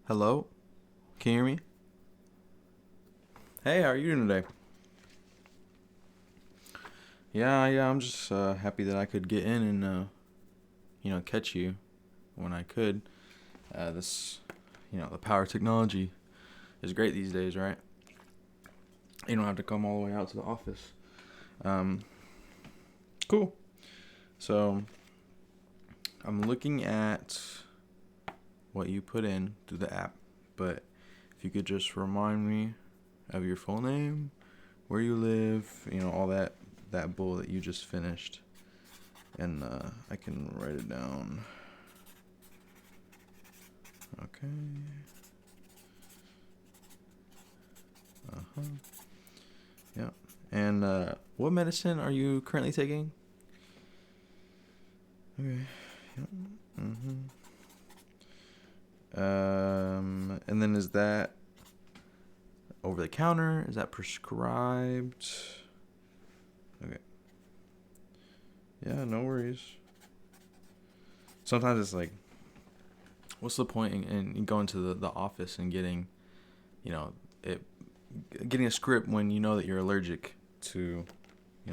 Hello? Can you hear me? Hey, how are you doing today? Yeah, I'm just happy that I could get in and catch you when I could. The power of technology is great these days, right? You don't have to come all the way out to the office. Um, cool. So I'm looking at what you put in through the app, but if you could just remind me of your full name, where you live, all that bull that you just finished, and I can write it down. Okay. Uh-huh. Yeah. And what medicine are you currently taking? Okay. Yeah. And then is that over the counter? Is that prescribed? Okay. Yeah, no worries. Sometimes it's like, what's the point in going to the office and getting, it getting a script when you know that you're allergic to,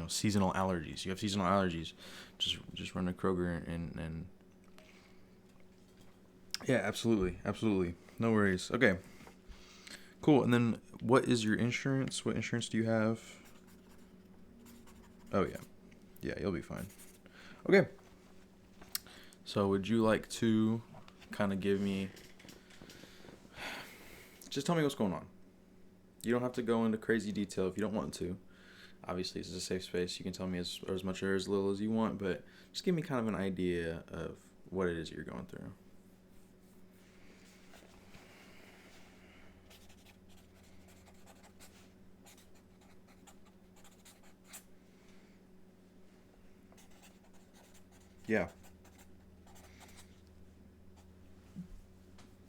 seasonal allergies. You have seasonal allergies. Just run to Kroger and yeah, absolutely. No worries. Okay. Cool. And then what is your insurance? What insurance do you have? Oh yeah. Yeah, you'll be fine. Okay. So would you like to kind of give me just tell me what's going on. You don't have to go into crazy detail if you don't want to. Obviously, this is a safe space. You can tell me as much or as little as you want, but just give me kind of an idea of what it is you're going through. Yeah.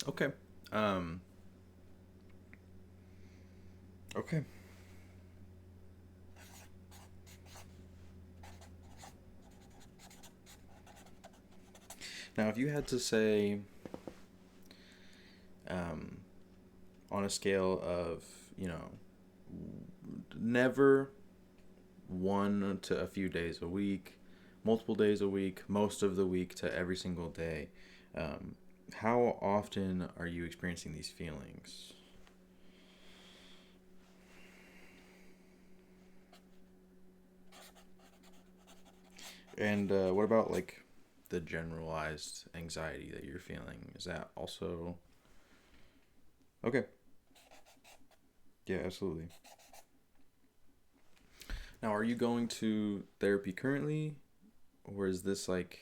Okay. Um. Okay. Now, if you had to say, um, on a scale of, never one to a few days a week, multiple days a week, most of the week to every single day, um, how often are you experiencing these feelings? And what about like the generalized anxiety that you're feeling? Is that also okay? Yeah, absolutely. Now, are you going to therapy currently, or is this like,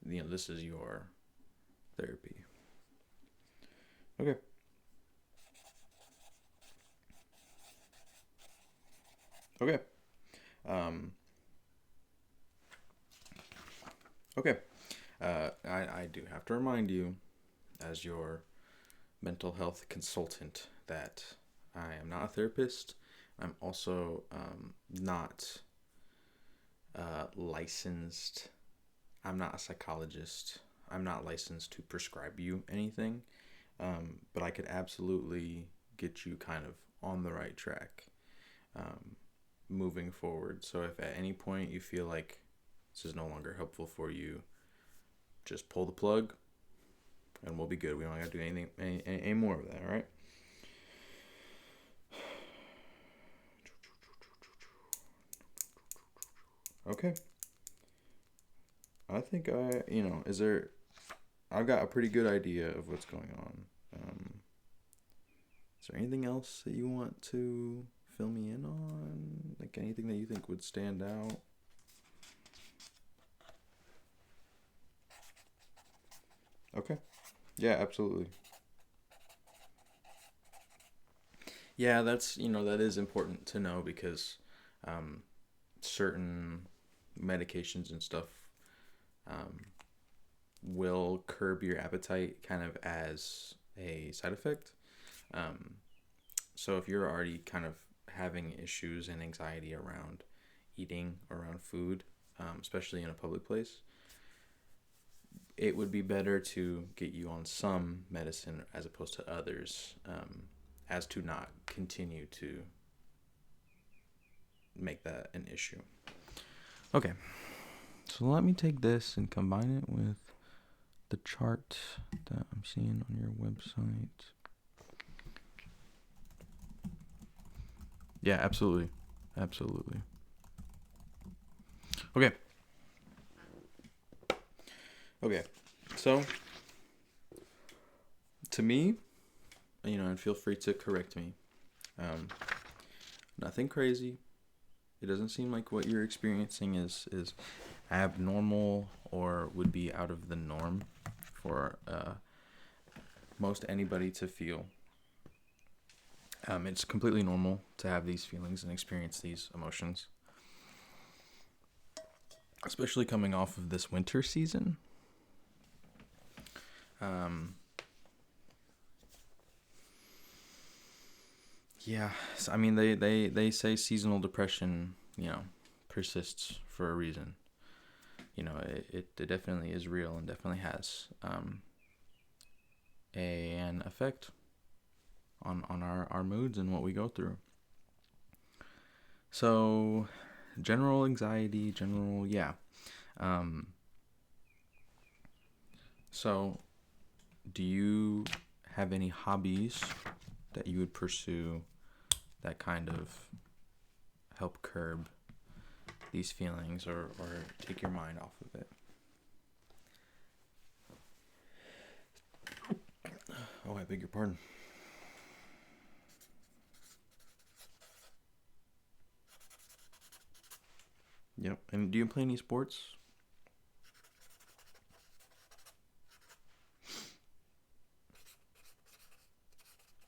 this is your therapy? Okay, okay, um, okay. I do have to remind you, as your mental health consultant, that I am not a therapist. I'm also not licensed. I'm not a psychologist. I'm not licensed to prescribe you anything. But I could absolutely get you kind of on the right track um, moving forward. So if at any point you feel like this is no longer helpful for you, just pull the plug and we'll be good. We don't have to do anything, any more of that, all right? Okay. I think I've got a pretty good idea of what's going on. Is there anything else that you want to fill me in on? Like anything that you think would stand out? Okay. Yeah, absolutely. Yeah, that is important to know because um, certain medications and stuff um, will curb your appetite kind of as a side effect. Um, so if you're already kind of having issues and anxiety around eating, around food, especially in a public place, it would be better to get you on some medicine as opposed to others, as to not continue to make that an issue. Okay, so let me take this and combine it with the chart that I'm seeing on your website. Yeah, absolutely. Absolutely. Okay. Okay. So, to me, and feel free to correct me. Nothing crazy. It doesn't seem like what you're experiencing is abnormal or would be out of the norm for most anybody to feel. It's completely normal to have these feelings and experience these emotions, especially coming off of this winter season. Yeah, so, I mean, they say seasonal depression, persists for a reason. It definitely is real and definitely has an effect on our moods and what we go through. So, general anxiety, yeah. So, do you have any hobbies that you would pursue that kind of help curb these feelings or take your mind off of it? Oh, I beg your pardon. Yep. And do you play any sports?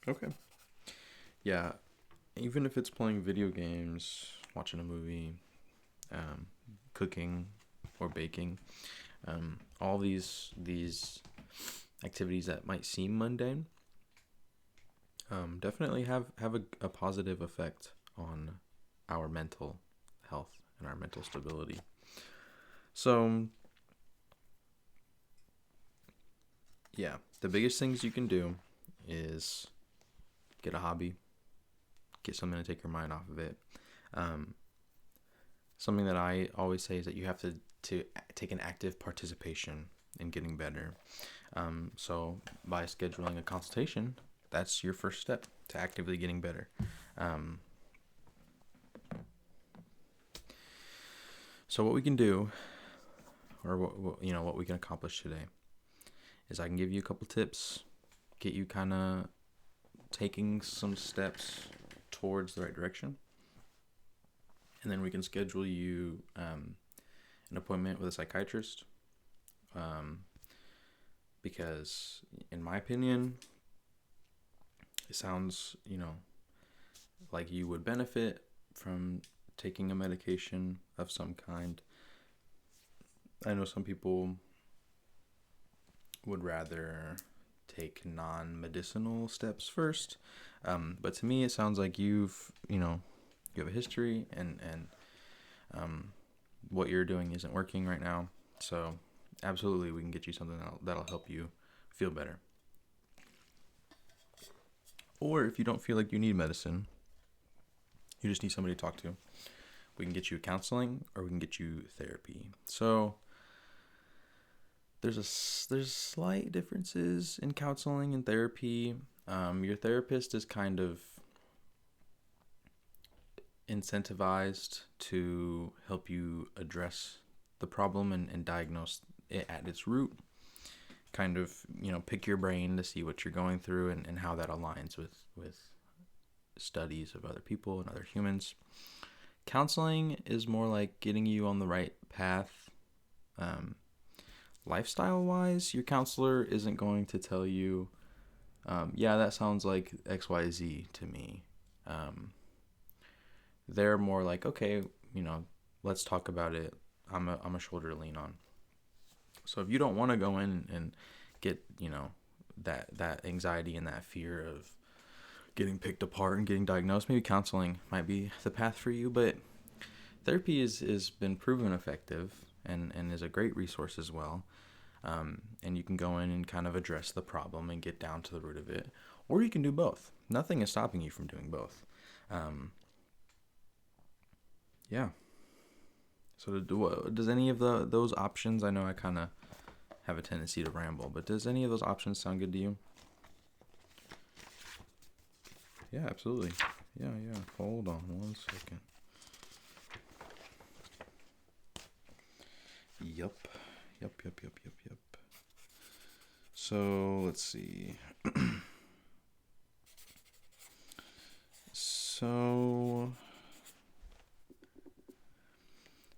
Okay. Yeah. Even if it's playing video games, watching a movie, cooking, or baking, all these activities that might seem mundane, definitely have a positive effect on our mental health and our mental stability. So, yeah, the biggest things you can do is get a hobby, get something to take your mind off of it. Something that I always say is that you have to take an active participation in getting better. So by scheduling a consultation, that's your first step to actively getting better. So what we can do, or what we can accomplish today, is I can give you a couple tips, get you kind of taking some steps towards the right direction, and then we can schedule you an appointment with a psychiatrist. Because in my opinion, it sounds, like you would benefit from taking a medication of some kind. I know some people would rather take non-medicinal steps first, but to me it sounds like you have a history, and what you're doing isn't working right now. So absolutely, we can get you something that'll help you feel better. Or if you don't feel like you need medicine, you just need somebody to talk to, we can get you counseling or we can get you therapy. So there's slight differences in counseling and therapy. Your therapist is kind of incentivized to help you address the problem and diagnose it at its root. Kind of, pick your brain to see what you're going through and how that aligns with studies of other people and other humans. Counseling is more like getting you on the right path. Lifestyle wise, your counselor isn't going to tell you, yeah, that sounds like XYZ to me. They're more like, okay, let's talk about it. I'm a shoulder to lean on. So if you don't want to go in and get, that anxiety and that fear of getting picked apart and getting diagnosed, maybe counseling might be the path for you. But therapy is been proven effective and is a great resource as well. And you can go in and kind of address the problem and get down to the root of it. Or you can do both. Nothing is stopping you from doing both. Yeah. So does any of those options, I know I kind of have a tendency to ramble, but does any of those options sound good to you? Yeah, absolutely. Yeah. Hold on 1 second. Yep. So let's see. So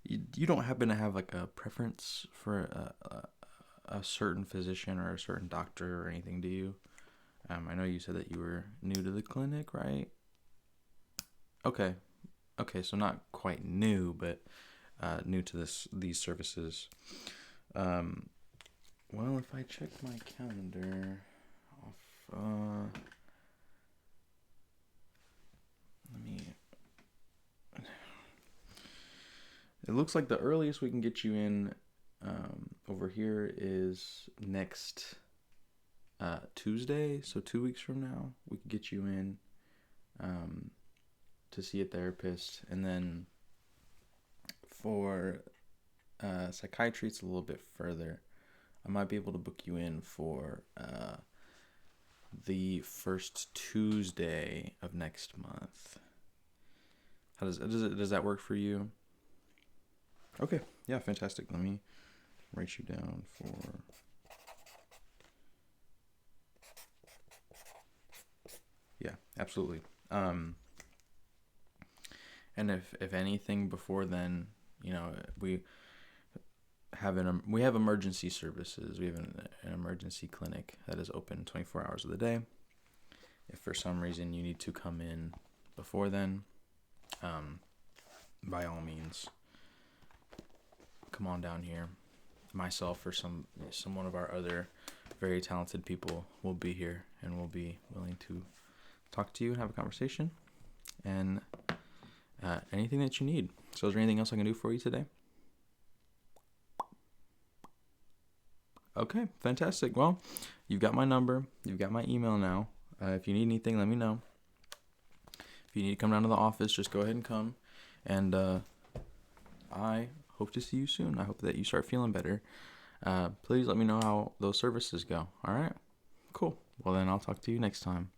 you don't happen to have like a preference for a certain physician or a certain doctor or anything, do you? I know you said that you were new to the clinic, right? Okay. So not quite new, but new to these services. Well, if I check my calendar off, let me. It looks like the earliest we can get you in over here is next Tuesday. So 2 weeks from now, we can get you in to see a therapist, and then for psychiatry, it's a little bit further. I might be able to book you in for the first Tuesday of next month. How does that work for you? Okay, yeah, fantastic. Let me write you down for. Yeah, absolutely. And if anything before then, we have emergency services. We have an emergency clinic that is open 24 hours of the day. If for some reason you need to come in before then, by all means, come on down here. Myself or some one of our other very talented people will be here and will be willing to talk to you and have a conversation and anything that you need. So is there anything else I can do for you today? Okay, fantastic. Well, you've got my number. You've got my email now. If you need anything, let me know. If you need to come down to the office, just go ahead and come. And I hope to see you soon. I hope that you start feeling better. Please let me know how those services go. All right? Cool. Well, then I'll talk to you next time.